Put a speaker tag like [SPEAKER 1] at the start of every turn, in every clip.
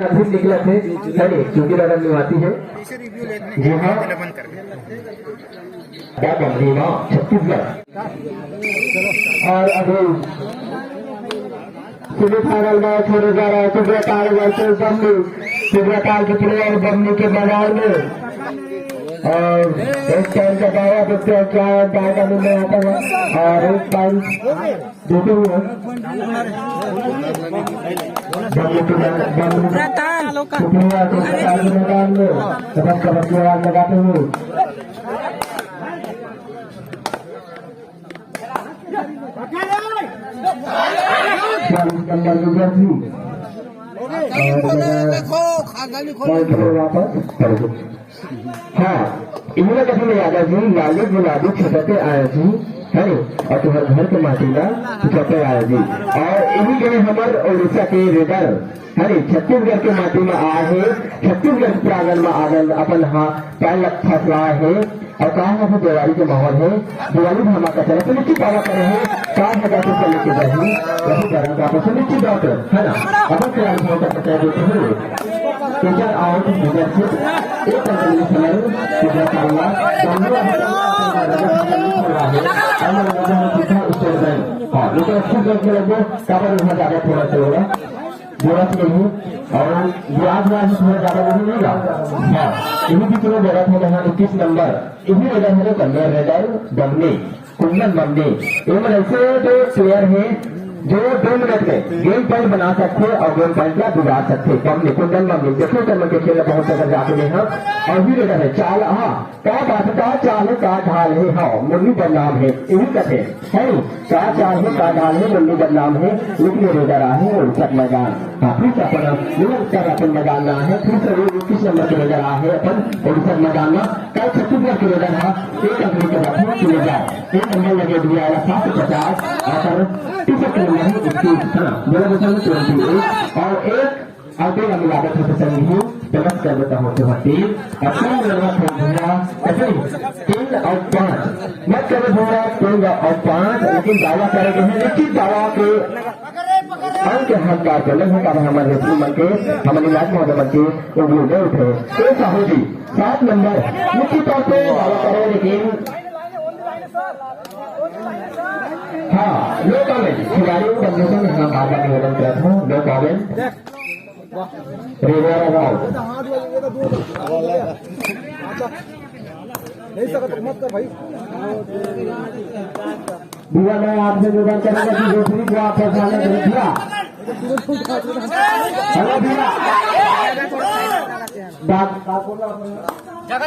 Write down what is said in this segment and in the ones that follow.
[SPEAKER 1] अद्भुत निकला थे क्योंकि रगन निवासी है। जी हाँ, छत्तीसगढ़। और अभी सेमीफाइनल मैच होने जा रहा है सुब्रताल वर्सेस बमनी। सुब्रताल के प्लेयर बमनी के मैदान में, और एक टाइम का दावा देखते हैं क्या दायरा में आता है। और एक टाइम देते हुए मैदान में कदम कदम की आवाज लगाते हुए हाँ इन्होंने कभी यादव जी लाली गुलाबी छटके आए जी है और तुम्हारे घर के माटीला छटके आए जी। और इन्हीं के हमारे उड़ीसा के रेडर है छत्तीसगढ़ के माटी में आए है, छत्तीसगढ़ के प्रांगण में आगल अपन हाँ पैर फंसला है। और कहा है दिवाली के माहौल है, दिवाली धमाका चले तो निश्चित दावा करे है 4,000 रुपये लेके जाए वही करेंगे आप निश्चित डॉक्टर है ना। अपन तैयार होकर बता देते हैं टीचर आउट लीडरशिप एक ज्यादा थोड़ा चलेगा बोनस नहीं और ब्याज थोड़ा ज्यादा नहीं लेगा। हाँ इन्हीं की चलो जरूरत है यहाँ 21 नंबर इन्हीं वजह है कन्या रेडर बमनी कुंदन बमनी। इनमें ऐसे जो प्लेयर है जो 2 मिनट में गेम पॉइंट बना सकते और गेम पॉइंट का बिगाड़ सकते। बमनी कुंदन बमनी देखो कर्म के खेल बहुत जगह जाते हैं और भी रेडर है चाल। हाँ क्या बात का चाल है का ढाल है। हाँ मुरली बदनाम है यही कथे है क्या चाल है का ढाल है मुरली बदनाम है लेकिन रेडर आहे उड़ीसा मैदान। हाँ फिर से अपना अपन मैदान में है फिर से 21 नंबर के रेडर आहे अपन उड़ीसा मैदान में कल छत्तीसगढ़ के रेडर है एक अगली के बाद चले जाए एक नंबर लगे दिया 750 और टी-शर्ट और एक आगे लागत है संगी जगत कर देता होते होती 3 और 5 मत करे भूरा 3 और 5 लेकिन दावा करेंगे हैं निश्चित दावा के अंक हकदार को नहीं होगा हमारे मन के हमारे इलाज महोदय के वो उठे एक होगी 7 नंबर निश्चित तौर पर दावा करें लेकिन हाँ नो कमेंट खिलाड़ियों को कन्वेंशन में हाँ बार बार निवेदन करता हूँ नो कमेंट
[SPEAKER 2] मत कर भाई
[SPEAKER 1] भैया मैं आपसे निवेदन करूंगा कि दूसरी को आप पहचाने के लिए हेलो भैया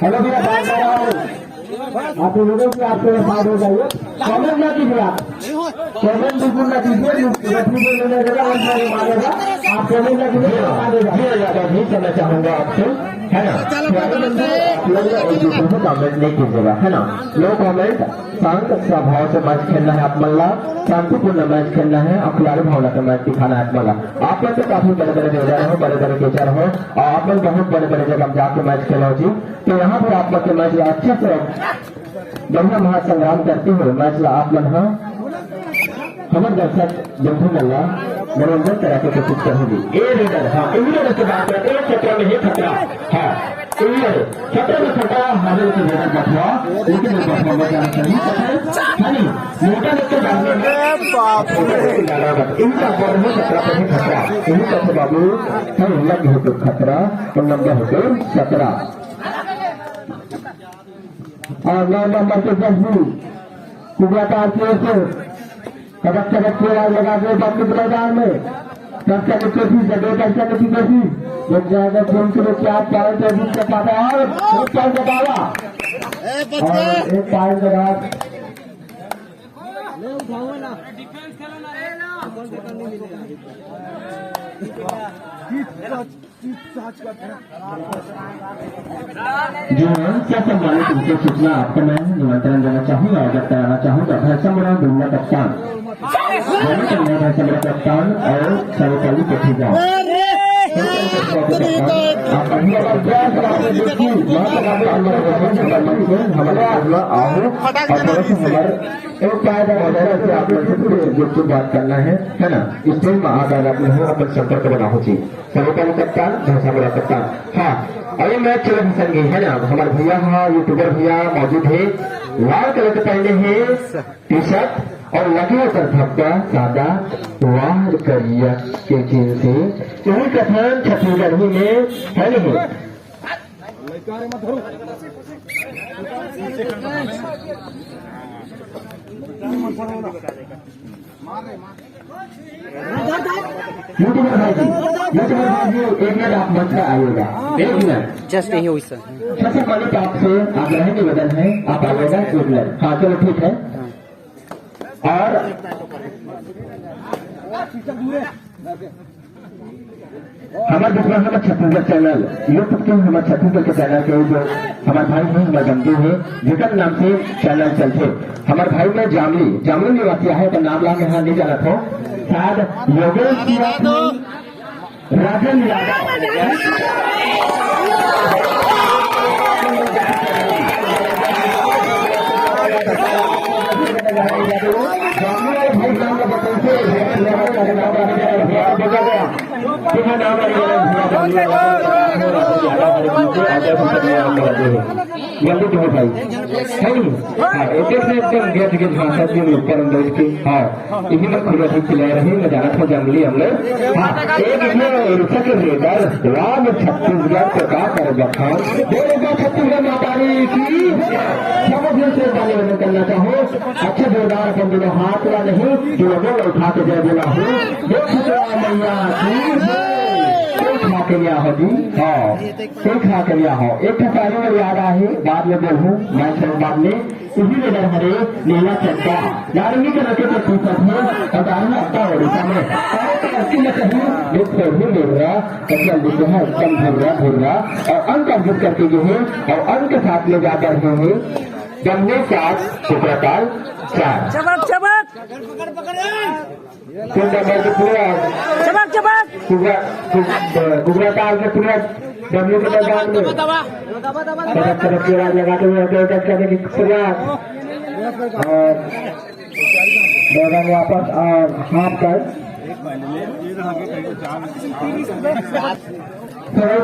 [SPEAKER 1] हेलो भैया आप लोगों की आपके साथ हो जाइए कमेंट ना कीजिए आप कमेंट बिल्कुल ना कीजिए मारेगा आप कमेंट ना कीजिए करना चाहूंगा आपसे है ना कमेंट नहीं कीजिएगा है ना। नो कमेंट शांत स्वभाव से मैच खेलना है आप मल्ला शांतिपूर्ण मैच खेलना है और खिलाड़ी भावना का मैच दिखाना है मल्ला। आप लोग तो काफी बड़े बड़े रेडर हो बड़े बड़े टीचर हो और आप लोग बहुत बड़े बड़े जगह जाके मैच खेलो जी तो यहाँ पर आप लोग के मैच अच्छे से बढ़िया महासंग्राम करते हुए मैच आप लोग हमारे दर्शक बंधु मल्ला मनोरंजन करा के कोशिश करेंगे। ए रेडर हाँ इंग्लैंड से बात करते हैं खतरा में ही खतरा है इंग्लैंड खतरे में खतरा हमारे से रेडर बठवा लेकिन बठवा में जाना चाहिए मोटा लेकर डालने में इनका बॉल में खतरा पर ही खतरा यही कहते बाबू हम लग हो तो खतरा और लंबा हो तो 17 और 9 नंबर के 10 कुबलाकार से कदक कदक लगा के बाकी मैदान में कक्षा की कोशिश जगह कक्षा की कोशिश जब जाएगा फोन के लोग क्या पॉइंट अभी तक पाता है और एक पॉइंट बतावा और एक पॉइंट के बाद जी हाँ क्या सम्मानित उनके सूचना आपको मैं निमंत्रण देना चाहूंगा अगर कराना चाहूंगा भैसा बड़ा दुनिया कप्तान कप्तान और सर्वकाली कोठी जाओ बात करना है ना, इसमें महादान अपने हो अपन संपर्क बना हो चाहिए सर्वकाल कप्तान भाषा बड़ा कप्तान। हाँ अरे मैच चल संगे है ना, हमारे भैया हाँ यूट्यूबर भैया मौजूद है, लाल कलर के पहने हैं टी शर्ट और लगे पर धब्बा सादा वार करिया के चीन से यही कथन छत्तीसगढ़ में है नहीं। यूट्यूबर भाई जी एक मिनट आप मंच में आइएगा, एक मिनट
[SPEAKER 2] जस्ट यही हुई सर।
[SPEAKER 1] सबसे पहले तो आपसे आग्रह निवेदन है आप आइएगा एक मिनट। हाँ चलो ठीक है। और हमारे दूसरा हमारे छत्तीसगढ़ चैनल यूट्यूब के हमारे छत्तीसगढ़ के चैनल के जो हमारे भाई हैं हमारे बंधु हैं जिकर नाम से चैनल चलते हमारे भाई में जामली निवासी है तो नाम ला के यहाँ नहीं जाना था शायद योगेश राजन जल्दी जो भाई एकदम भाषा ऊपर बैठ के हाँ इसी में खुला खिला रहे मैं जाना था जंगली हम लोग। हाँ एक रेडर राम छत्तीसगढ़ से का कर बखान छत्तीसगढ़ मातारी की समझ से गाने करना चाहो अच्छे जोरदार अपन दोनों हाथ वाला नहीं जो लोगों को उठा के जय बोला हूँ मैया खा के लिया हो जी। हाँ खा के लिया हो एक पहले में याद आए बाद में बोलूँ मैं बाद में इसी में हरे नीला चंदा नारंगी के रखे तो है अड्डा ओडिशा में कहीं मिल रहा मतलब लिखे हैं कम भर रहा और अंक अर्जित करके जो है और अंक के साथ में जाकर रहे हैं जमने 4 शुक्रताल 4
[SPEAKER 2] चबक चबक
[SPEAKER 1] गुजराताल में पूरा डब्ल्यू के मैदान में तरफ की आवाज लगाते हुए करने की शुरुआत और मैदान वापस और हाफ कर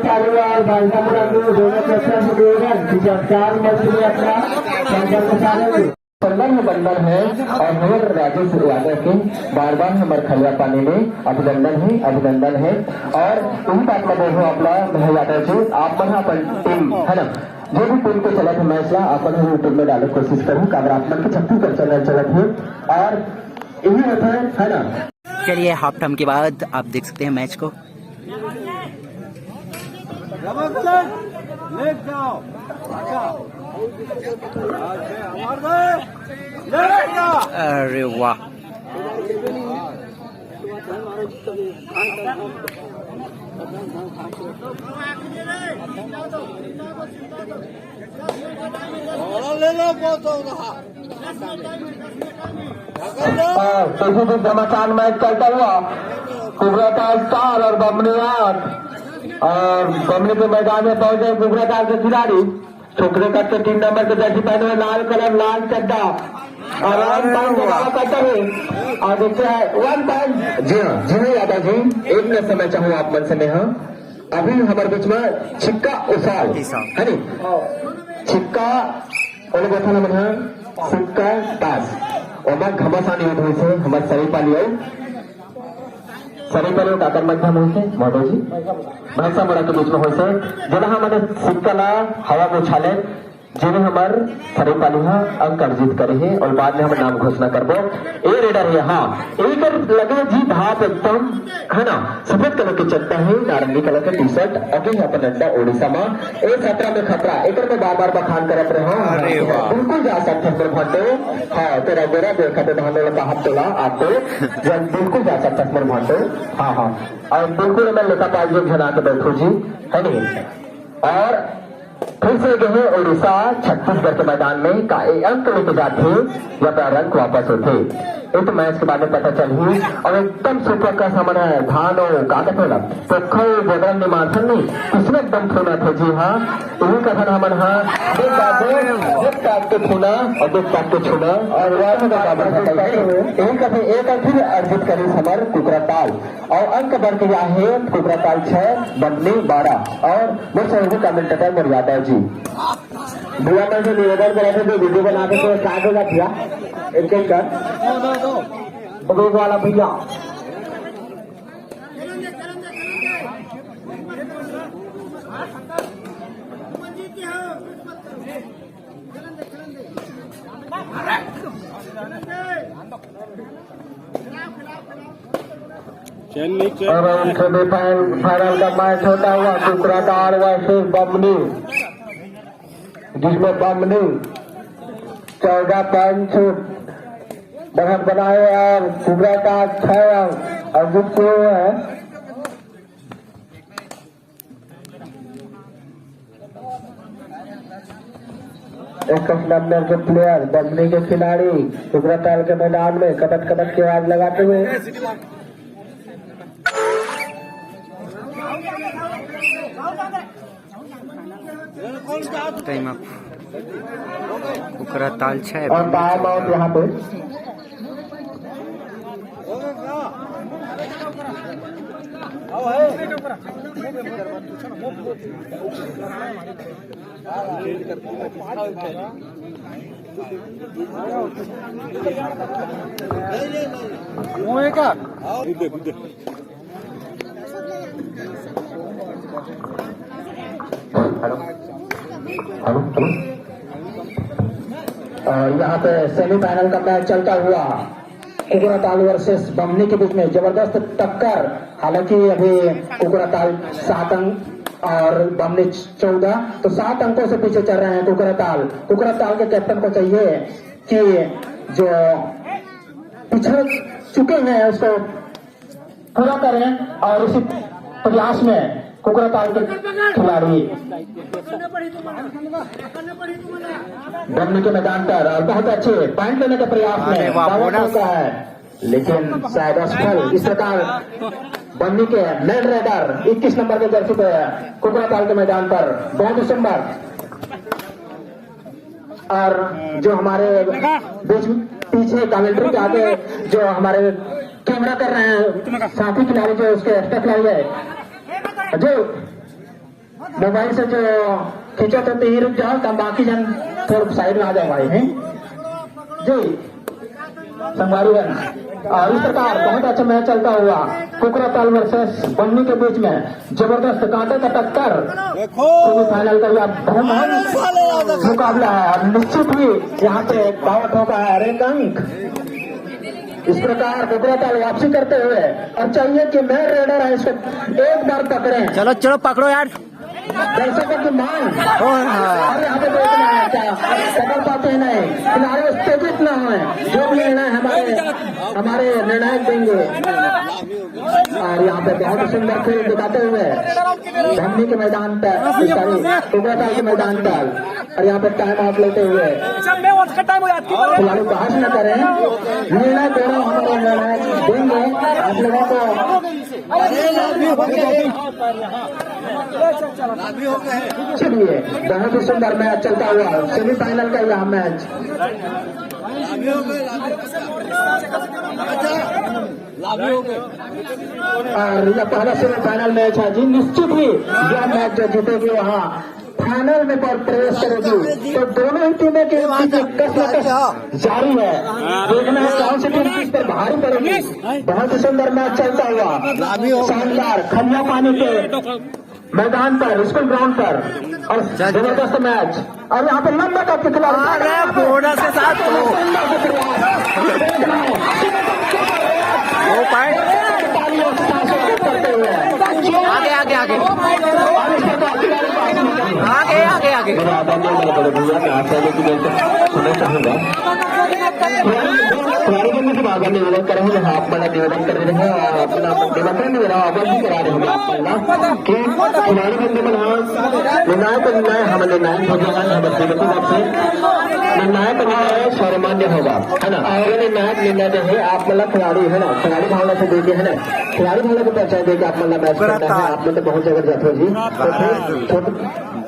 [SPEAKER 1] चालू और दोनों चार मैच में अपना संगठन में बंधन है और हमारे राजेश यादव के बार बार हमारे खलिया पानी में अभिनंदन है और उन बात में देखो अपना मह यादव जी आप मन अपन टीम है ना जो भी टीम को चला था मैच ला अपन यूट्यूब में डालने की कोशिश करूँ काबरात्मक के छत्तीसगढ़ चैनल चलत है और यही होता है ना।
[SPEAKER 2] चलिए हाफ टाइम के बाद आप देख सकते हैं मैच को। अरे वाह
[SPEAKER 1] घमासान मैच चलता हुआ कुबराताल स्टार और बमनियार और बमनी के मैदान में पहुंचे कुबराताल के खिलाड़ी छोकरे करते 3 नंबर के जर्सी पहने हुए लाल कलर लाल चड्डा और 1 पॉइंट करते हुए और देखते हैं 1 पॉइंट। जी हाँ यादव जी एक मिनट समय चाहूँ आप मन से हाँ अभी हमारे बीच में छिक्का उसाल है नी छिक्का और बैठा ना मैंने सिक्का ताज और मैं घमासान युद्ध हुई से हमारे सरीपाली काकर मध्यम हुई से महोदय जी भैंसा मोड़ा के बीच में हुई से जना हमारे सिक्का ला हवा में उछाले जिन्हें हमार सरीपाली अंक अर्जित करे है और बाद में हम नाम घोषणा करबो ए रेडर है। हाँ एक लगे जी भाप एकदम है ना सफेद कलर के चट्टा है नारंगी कलर के टी शर्ट अभी अपन अड्डा ओडिशा में ए 17 में खतरा एक में बार बखान करत रहे बिल्कुल जा सकते हैं भंडो। हाँ तेरा गोरा देखा तो धान वाला हाथ तोला आते जब बिल्कुल जा सकता है भंडो। हाँ और बिल्कुल मैं लेता पास जो झना के बैठो जी है नहीं और फिर से गए उड़ीसा छत्तीसगढ़ के मैदान में का अंक लेके जाते या फिर अंक वापस होते एक मैच के बारे में पता चली और एकदम सुपर का सामान है धान और कागज वाला तो खो बदल निमासन नहीं किसने एकदम छूना थे जी हाँ यही कथन हमन हाँ एक काट के छूना और दो काट के छूना और यही कथन एक फिर अर्जित करी समर कुकराताल और अंक बढ़ के है कुकराताल 6 बदली 12 और मुझ सहयोगी कमेंटेटर मर्यादा जी भैया मैं जो निवेदन कर रहे थे जो वीडियो बना के तो स्टार्ट होगा भैया एक एक कर बगल वाला भैया और सेमीफाइनल का मैच होता हुआ कुकराताल वर्सेस बमनी जिसमें बमनी 14 पॉइंट बढ़त बनाए और कुकराताल 6 अर्जित किए हुए हैं। एक नंबर के प्लेयर बमनी के खिलाड़ी कुकराताल के मैदान में कबट कबट की आवाज लगाते हुए
[SPEAKER 2] टाइम अप कुकराताल 6
[SPEAKER 1] और टाइम आउट यहाँ पे और यहाँ पे सेमीफाइनल का मैच चलता हुआ कुकराताल वर्सेस बमनी के बीच में जबरदस्त टक्कर। हालांकि अभी कुकराताल 7 अंक और बमनी 14 तो 7 अंकों से पीछे चल रहे हैं कुकराताल के कैप्टन को चाहिए कि जो पिछड़ चुके हैं उसको पूरा करें और इसी प्रयास में कुकराताल के खिलाड़ी बमनी के मैदान पर और बहुत अच्छे पॉइंट लेने के प्रयास में होता है लेकिन शायद असफल। इस प्रकार बमनी के मेन रेडर 21 नंबर के जर्सी पे कुकराताल के मैदान पर 2 दिसंबर और जो हमारे बीच पीछे कमेंट्री के आगे जो हमारे कैमरा कर रहे हैं साथी खिलाड़ी जो उसके एक्स्ट्रा खिलाड़ी है जो मोबाइल से जो खींचा तो ही रुक जाओ तब बाकी जन थोड़ा साइड में आ जाए भाई हैं जी संगवारी और इस प्रकार बहुत अच्छा मैच चलता हुआ कुकराताल वर्सेस बमनी के बीच में जबरदस्त कांटे का टक्कर सेमीफाइनल का यह बहुत मुकाबला है और निश्चित ही यहाँ पे बावट होगा है एक अंक। इस प्रकार कुकराताल वापसी करते हुए और चाहिए कि मैं रेडर है इसको एक बार पकड़े।
[SPEAKER 2] चलो चलो पकड़ो यार
[SPEAKER 1] दर्शकों की मांग और यहाँ पे देखना है क्या पकड़ पाते हैं नहीं किनारे उत्तेजित न हुए जो भी निर्णय हमारे निर्णायक देंगे। और यहाँ पे बहुत सुंदर खेल दिखाते हुए बमनी के मैदान पर कुकराताल के मैदान पर और यहाँ पे टाइम आउट लेते हुए खिलाड़ी बहस न करें निर्णय दोनों हमारे निर्णायक देंगे आप लोगों को। चलिए बहुत ही सुंदर मैच चलता हुआ सेमीफाइनल का यह मैच और यह पहला सेमीफाइनल मैच है जी। निश्चित ही यह मैच जो जीतेगी वहाँ फाइनल में प्रवेश करेगी तो दोनों ही टीमें के कसरत जारी है। देखना है कौन सी टीम किस पर भारी पड़ेगी। बहुत ही सुंदर मैच चलता हुआ शानदार खन्ना पानी के मैदान पर स्कूल ग्राउंड पर और जबरदस्त मैच और यहाँ पर लंबा कप के खिलाड़ी
[SPEAKER 2] से साथ आगे आगे आगे आगे आगे आगे
[SPEAKER 1] सुनना चाहूंगा खिलाड़ी आगे निवेदन कर रहे हैं, आप मला निवेदन कर रहे हैं और अपना निमंत्रण दे रहा अवगत भी करा रहे हैं आप मला कि खिलाड़ी बंदे में निर्णायक निर्णय हम निर्णायक हो जाएगा हम से निर्णायक निर्णय सर्वमान्य होगा है ना। और निर्णायक निर्णय जो है आप मतलब खिलाड़ी है ना, खिलाड़ी भावना से देके है ना, खिलाड़ी भावना को पहचान देके आप मतलब मैच करना है। आप मतलब बहुत जबरदस्त हो जी, तो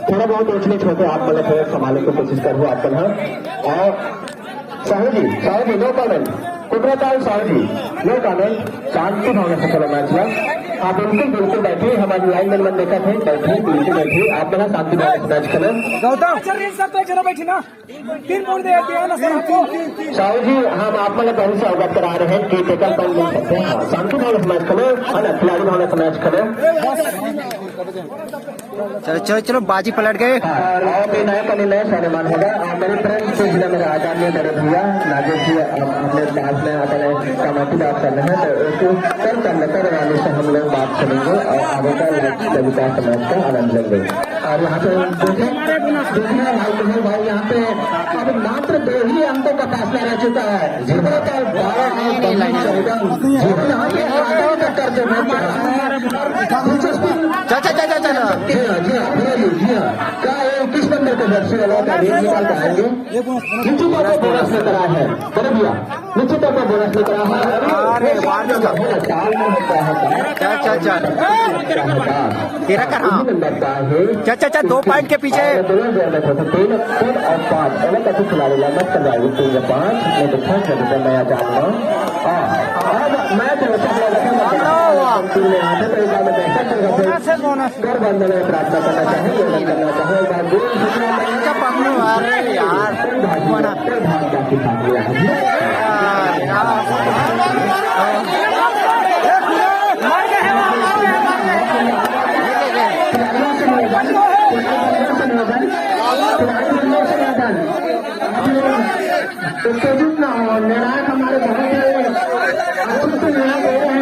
[SPEAKER 1] थोड़ा बहुत ऊंचने छोटे आप मतलब थोड़ा संभालने की कोशिश करो आप बना। और साहू जी नो कमेंट, कुदरताल साहू जी नो कमेंट, शांति भावना से चलो मैच में आप बिल्कुल बैठिए, हमारी लाइन में देखा थे, बैठिए बिल्कुल बैठिए, आप बना शांति भावना से मैच करें।
[SPEAKER 3] गौतम बैठी ना 3 मोड़ दे
[SPEAKER 1] साहू जी हम आप मतलब पहले से अवगत करा रहे हैं कि टेकल पॉइंट मिल सकते हैं, शांति भावना से मैच करें है ना, खिलाड़ी भावना से मैच करें।
[SPEAKER 2] चलो चलो चलो बाजी पलट गए।
[SPEAKER 1] और निर्णय का निर्णय सर्वमान होगा। मेरे फ्रेंड जिला में आचार्य बड़े भैया नागेश जी अपने पास में अपने कमेटी बात कर रहे हैं, तो उसको कल करने वाले से हम लोग बात करेंगे और आगे का कविता समाज का आनंद लेंगे। और यहाँ पे दूसरा भाई यहाँ पे अब मात्र 2 ही अंकों का फैसला रह चुका है, जितना का 12 क्या किस नंबर के दर्शक निकाल कर आएंगे। निश्चित तौर पर बोनस लेकर आया है बड़े भैया, निश्चित तौर पर बोनस लेकर आया है। साल में होता है
[SPEAKER 2] तेरा कहाँ
[SPEAKER 1] नंबर का है।
[SPEAKER 2] चाचा 2 पॉइंट के पीछे
[SPEAKER 1] 3 और 5 अलग अच्छे खिलाड़ी मत कर जाएगी। 3 या 5 मैं दिखा मैं जानना मैच में आते तो एक बार में कर बंद में प्रार्थना करना चाहिए, करना चाहिए एक बार उत्तेजित ना हो। निर्णायक हमारे बहुत अच्छे से निर्णय दे रहे हैं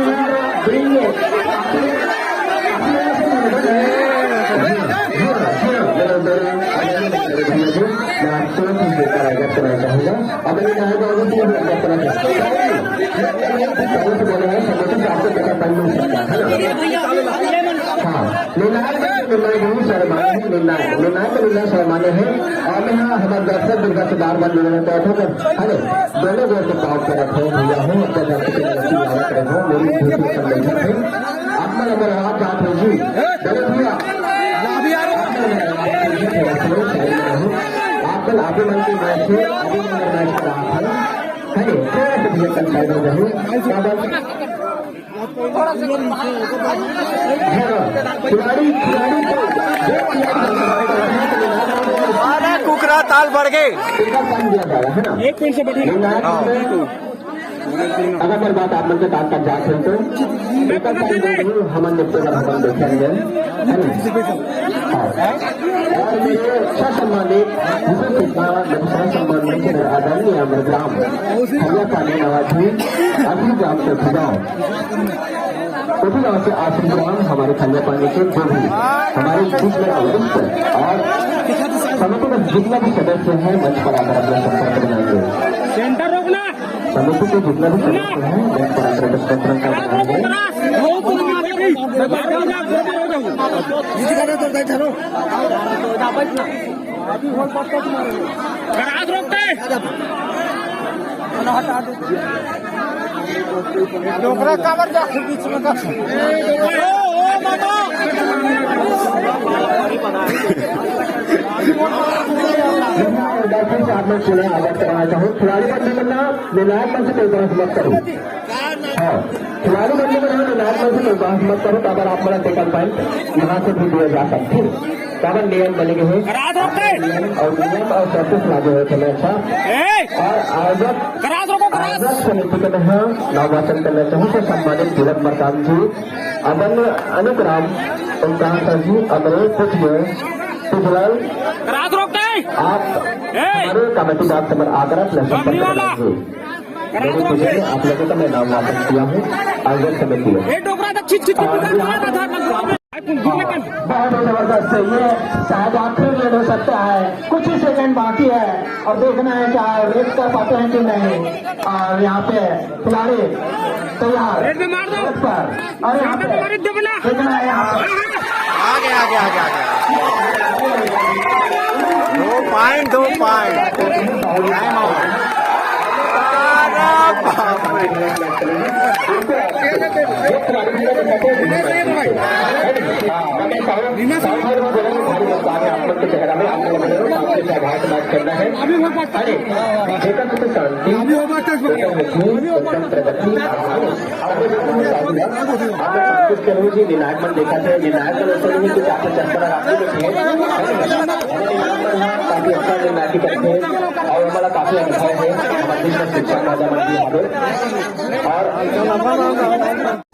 [SPEAKER 1] करना चाहूँगा। अब हाँ निर्णय सर्वमान्य है। और यहाँ हमारे दर्शक दुर्गा से बार बार मिलने बैठे हेलो दोनों जोर से पाव कर रखे भैया हो आप अगर आप बात हो जी भैया आप कल आगे मन की मैच है, अभी मैच कर रहा था है थोड़ा सा भैया कल साइड हो जाए खिलाड़ी
[SPEAKER 2] अरे कुकरा ताल बढ़ गए।
[SPEAKER 3] एक मिनट से बैठे
[SPEAKER 1] अगर मेरी बात आप मन के काम कर जाते हैं तो हम हम देखेंगे सम्मानित सम्मानित आदरणीय अमरग्राम भैया पानी नवाजी अभी ग्राम से खुदाओ उसी गाँव से आशीर्वाद हमारे खलिया पानी के जो भी हमारे बीच में वरिष्ठ और समिति में जितना भी सदस्य हैं मंच पर आकर अपना संपर्क बनाएंगे। समिति के जितना भी सदस्य हैं मंच पर आकर संपर्क
[SPEAKER 3] डोकरा कावर जा बीच में
[SPEAKER 1] दर्शन से आप लोग चुनाव अवगत कराना चाहूँ। खिलाड़ी बनने बनना निर्णायक मन से कोई बहस मत करो। हाँ खिलाड़ी बनने बनना निर्णायक मन से कोई बहस मत करो। अगर आप बड़ा टेकल पॉइंट यहाँ से भी दिए जा सकते हैं। काबर नियम बने हुए और नियम और सर्विस लागू हुए थे अच्छा। और आयोजक समिति के नामांकन करना चाहिए तो सम्मानित तिलक मरकाम जी अबन अनुग्राम ओंकार सर जी अमरे पुष्य पुजलाल आप हमारे कमेटी बात समर आकर अपना संपर्क करेंगे। आप लोगों का मैं नाम वापस किया हूँ आयोजक समिति में।
[SPEAKER 3] बहुत जबरदस्त है ये, शायद आखिरी रेड हो सकता है, कुछ ही सेकंड बाकी है और देखना है क्या रेड कर पाते हैं कि नहीं। और यहाँ पे खिलाड़ी तैयार पर, और यहाँ पे देखना है यहाँ पे
[SPEAKER 2] आगे आगे आगे आगे 2 पॉइंट टाइम आउट।
[SPEAKER 1] निर्णायक मन देखा थे, निर्णायक कुछ आपको चक्कर काफी अच्छा निर्णायक करते हैं और हमारा काफी अनुभव है हमारे शिक्षा और